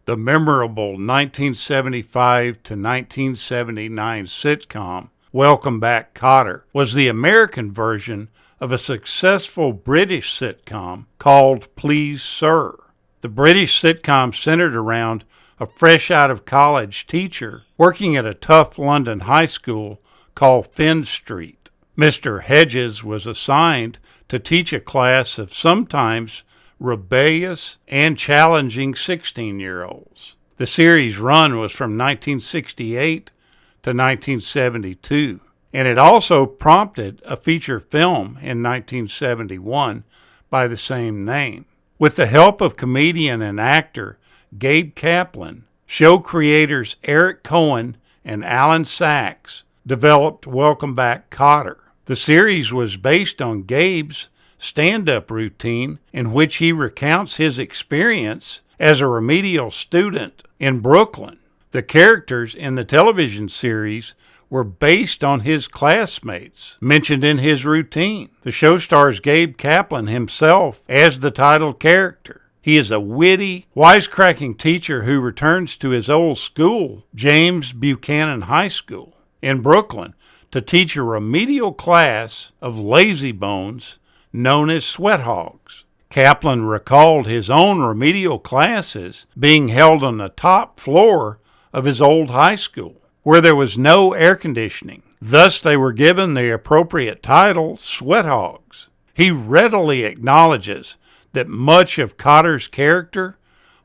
The memorable 1975 to 1979 sitcom Welcome Back, Kotter was the American version of a successful British sitcom called Please Sir. The British sitcom centered around a fresh-out-of-college teacher working at a tough London high school called Finn Street. Mr. Hedges was assigned to teach a class of sometimes rebellious and challenging 16-year-olds. The series' run was from 1968 to 1972, and it also prompted a feature film in 1971 by the same name. With the help of comedian and actor Gabe Kaplan, show creators Eric Cohen and Alan Sachs developed Welcome Back, Kotter. The series was based on Gabe's stand-up routine in which he recounts his experience as a remedial student in Brooklyn. The characters in the television series were based on his classmates mentioned in his routine. The show stars Gabe Kaplan himself as the title character. He is a witty, wisecracking teacher who returns to his old school, James Buchanan High School, in Brooklyn to teach a remedial class of lazybones known as sweat hogs. Kaplan recalled his own remedial classes being held on the top floor of his old high school, where there was no air conditioning. Thus, they were given the appropriate title, sweat hogs. He readily acknowledges that much of Kotter's character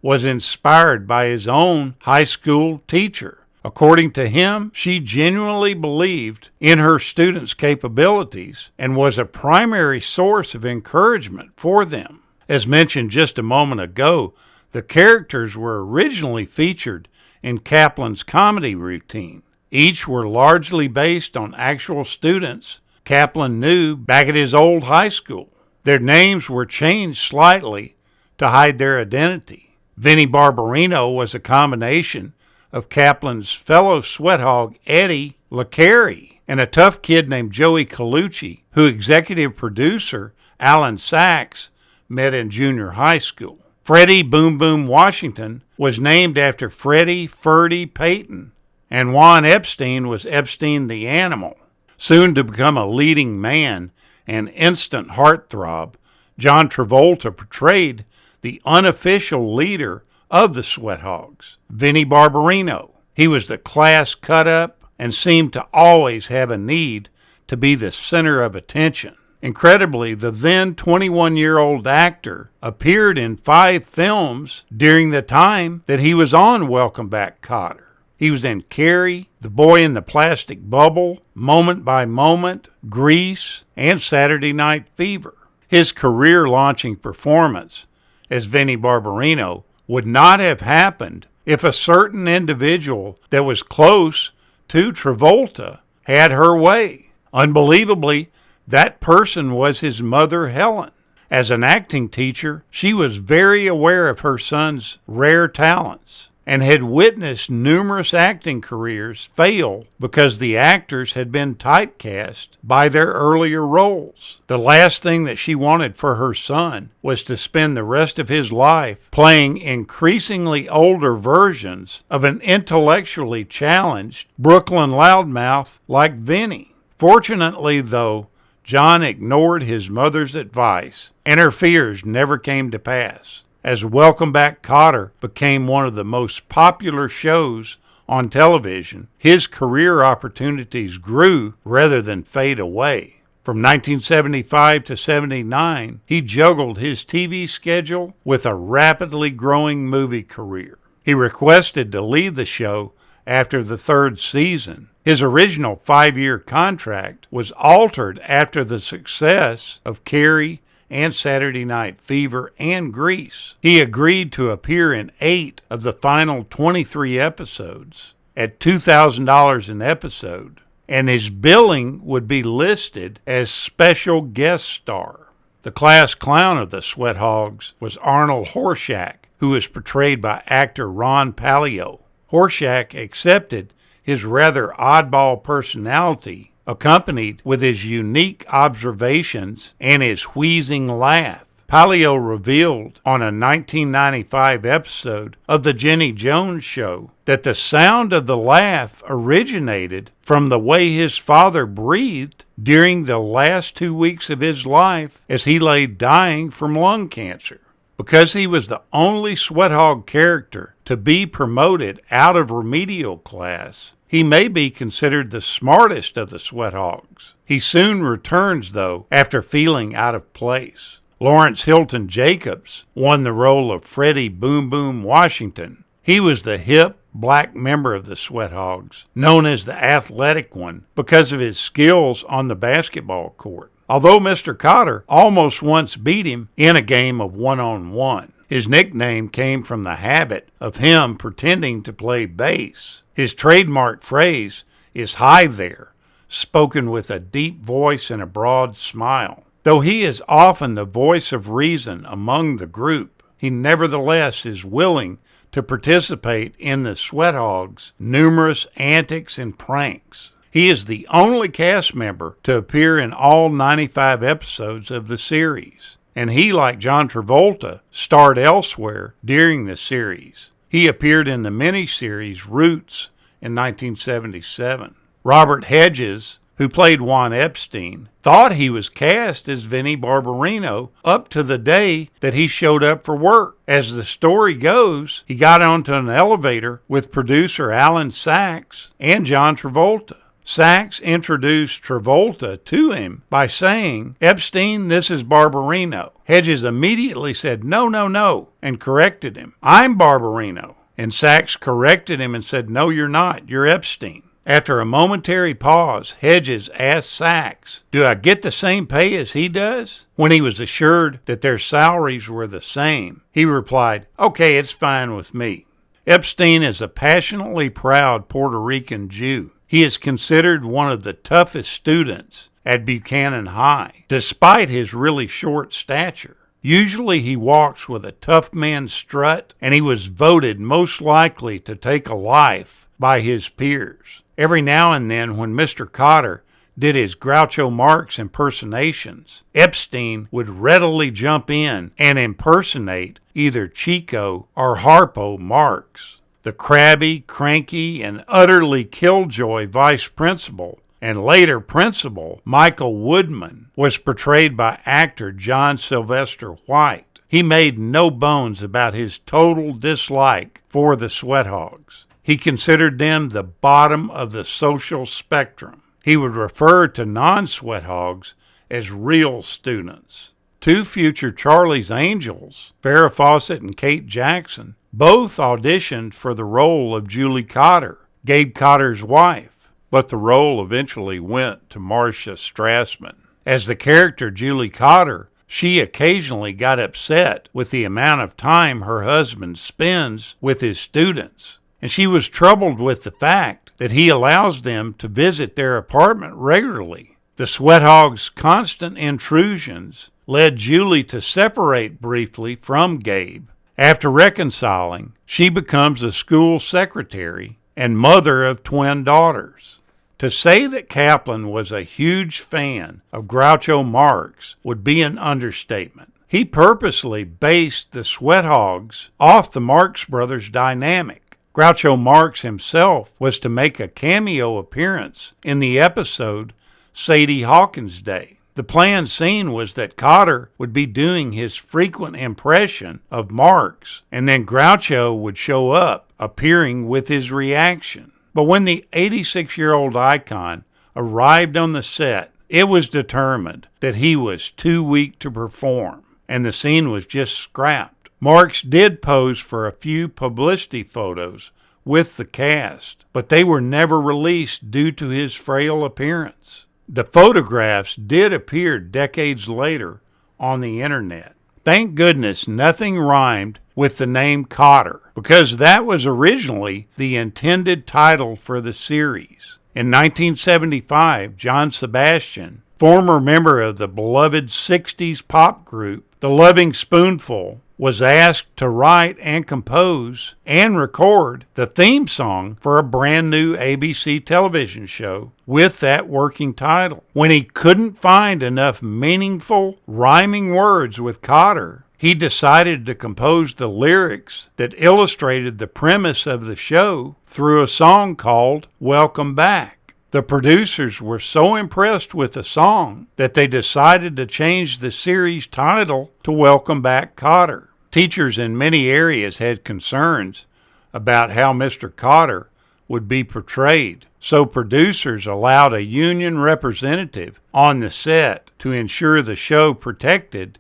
was inspired by his own high school teacher. According to him, she genuinely believed in her students' capabilities and was a primary source of encouragement for them. As mentioned just a moment ago, the characters were originally featured in Kaplan's comedy routine. Each were largely based on actual students Kaplan knew back at his old high school. Their names were changed slightly to hide their identity. Vinnie Barbarino was a combination of Kaplan's fellow sweat hog Eddie LeCarey and a tough kid named Joey Colucci, who executive producer Alan Sachs met in junior high school. Freddie Boom Boom Washington was named after Freddie Ferdy Payton, and Juan Epstein was Epstein the Animal. Soon to become a leading man and instant heartthrob, John Travolta portrayed the unofficial leader of the Sweat Hogs, Vinnie Barbarino. He was the class cut-up and seemed to always have a need to be the center of attention. Incredibly, the then 21-year-old actor appeared in 5 films during the time that he was on Welcome Back, Kotter. He was in Carrie, The Boy in the Plastic Bubble, Moment by Moment, Grease, and Saturday Night Fever. His career-launching performance as Vinnie Barbarino would not have happened if a certain individual that was close to Travolta had her way. Unbelievably, that person was his mother, Helen. As an acting teacher, she was very aware of her son's rare talents and had witnessed numerous acting careers fail because the actors had been typecast by their earlier roles. The last thing that she wanted for her son was to spend the rest of his life playing increasingly older versions of an intellectually challenged Brooklyn loudmouth like Vinnie. Fortunately, though, John ignored his mother's advice, and her fears never came to pass. As Welcome Back, Kotter became one of the most popular shows on television, his career opportunities grew rather than fade away. From 1975 to 79, he juggled his TV schedule with a rapidly growing movie career. He requested to leave the show after the 3rd season. His original 5-year contract was altered after the success of Carrie and Saturday Night Fever and Grease. He agreed to appear in 8 of the final 23 episodes at $2,000 an episode, and his billing would be listed as special guest star. The class clown of the Sweat Hogs was Arnold Horshack, who was portrayed by actor Ron Palio. Horshack accepted his rather oddball personality, accompanied with his unique observations and his wheezing laugh. Palio revealed on a 1995 episode of The Jenny Jones Show that the sound of the laugh originated from the way his father breathed during the last 2 weeks of his life as he lay dying from lung cancer. Because he was the only Sweat Hog character to be promoted out of remedial class, he may be considered the smartest of the Sweat Hogs. He soon returns, though, after feeling out of place. Lawrence Hilton Jacobs won the role of Freddie Boom Boom Washington. He was the hip, black member of the Sweat Hogs, known as the athletic one because of his skills on the basketball court. Although Mr. Kotter almost once beat him in a game of one-on-one. His nickname came from the habit of him pretending to play bass. His trademark phrase is "hi there," spoken with a deep voice and a broad smile. Though he is often the voice of reason among the group, he nevertheless is willing to participate in the Sweat Hogs' numerous antics and pranks. He is the only cast member to appear in all 95 episodes of the series, and he, like John Travolta, starred elsewhere during the series. He appeared in the miniseries Roots in 1977. Robert Hedges, who played Juan Epstein, thought he was cast as Vinnie Barbarino up to the day that he showed up for work. As the story goes, he got onto an elevator with producer Alan Sachs and John Travolta. Sachs introduced Travolta to him by saying, "Epstein, this is Barbarino." Hedges immediately said, No, and corrected him. "I'm Barbarino." And Sachs corrected him and said, "No, you're not. You're Epstein." After a momentary pause, Hedges asked Sachs, "Do I get the same pay as he does?" When he was assured that their salaries were the same, he replied, "Okay, it's fine with me." Epstein is a passionately proud Puerto Rican Jew. He is considered one of the toughest students at Buchanan High, despite his really short stature. Usually he walks with a tough man strut, and he was voted most likely to take a life by his peers. Every now and then, when Mr. Kotter did his Groucho Marx impersonations, Epstein would readily jump in and impersonate either Chico or Harpo Marx. The crabby, cranky, and utterly killjoy vice principal and later principal Michael Woodman was portrayed by actor John Sylvester White. He made no bones about his total dislike for the Sweat Hogs. He considered them the bottom of the social spectrum. He would refer to non-Sweat Hogs as real students. Two future Charlie's Angels, Farrah Fawcett and Kate Jackson, both auditioned for the role of Julie Kotter, Gabe Kotter's wife, but the role eventually went to Marcia Strassman. As the character Julie Kotter, she occasionally got upset with the amount of time her husband spends with his students, and she was troubled with the fact that he allows them to visit their apartment regularly. The Sweat Hogs' constant intrusions led Julie to separate briefly from Gabe. After reconciling, she becomes a school secretary and mother of twin daughters. To say that Kaplan was a huge fan of Groucho Marx would be an understatement. He purposely based the Sweat Hogs off the Marx Brothers dynamic. Groucho Marx himself was to make a cameo appearance in the episode Sadie Hawkins Day. The planned scene was that Kotter would be doing his frequent impression of Marx, and then Groucho would show up, appearing with his reaction. But when the 86-year-old icon arrived on the set, it was determined that he was too weak to perform, and the scene was just scrapped. Marx did pose for a few publicity photos with the cast, but they were never released due to his frail appearance. The photographs did appear decades later on the internet. Thank goodness nothing rhymed with the name Kotter, because that was originally the intended title for the series. In 1975, John Sebastian, former member of the beloved 60s pop group The Loving Spoonful, was asked to write and compose and record the theme song for a brand new ABC television show with that working title. When he couldn't find enough meaningful, rhyming words with Kotter, he decided to compose the lyrics that illustrated the premise of the show through a song called Welcome Back. The producers were so impressed with the song that they decided to change the series title to Welcome Back, Kotter. Teachers in many areas had concerns about how Mr. Kotter would be portrayed, so producers allowed a union representative on the set to ensure the show protected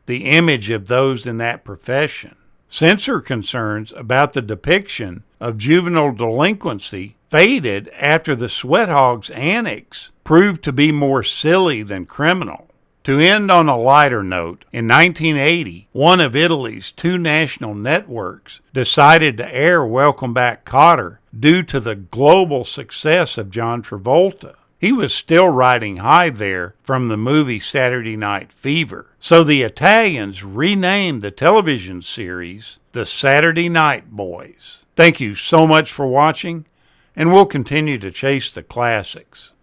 the image of those in that profession. Censor concerns about the depiction of juvenile delinquency faded after the Sweat Hogs annex proved to be more silly than criminal. To end on a lighter note, in 1980, one of Italy's two national networks decided to air Welcome Back, Kotter due to the global success of John Travolta. He was still riding high there from the movie Saturday Night Fever. So the Italians renamed the television series The Saturday Night Boys. Thank you so much for watching, and we'll continue to chase the classics.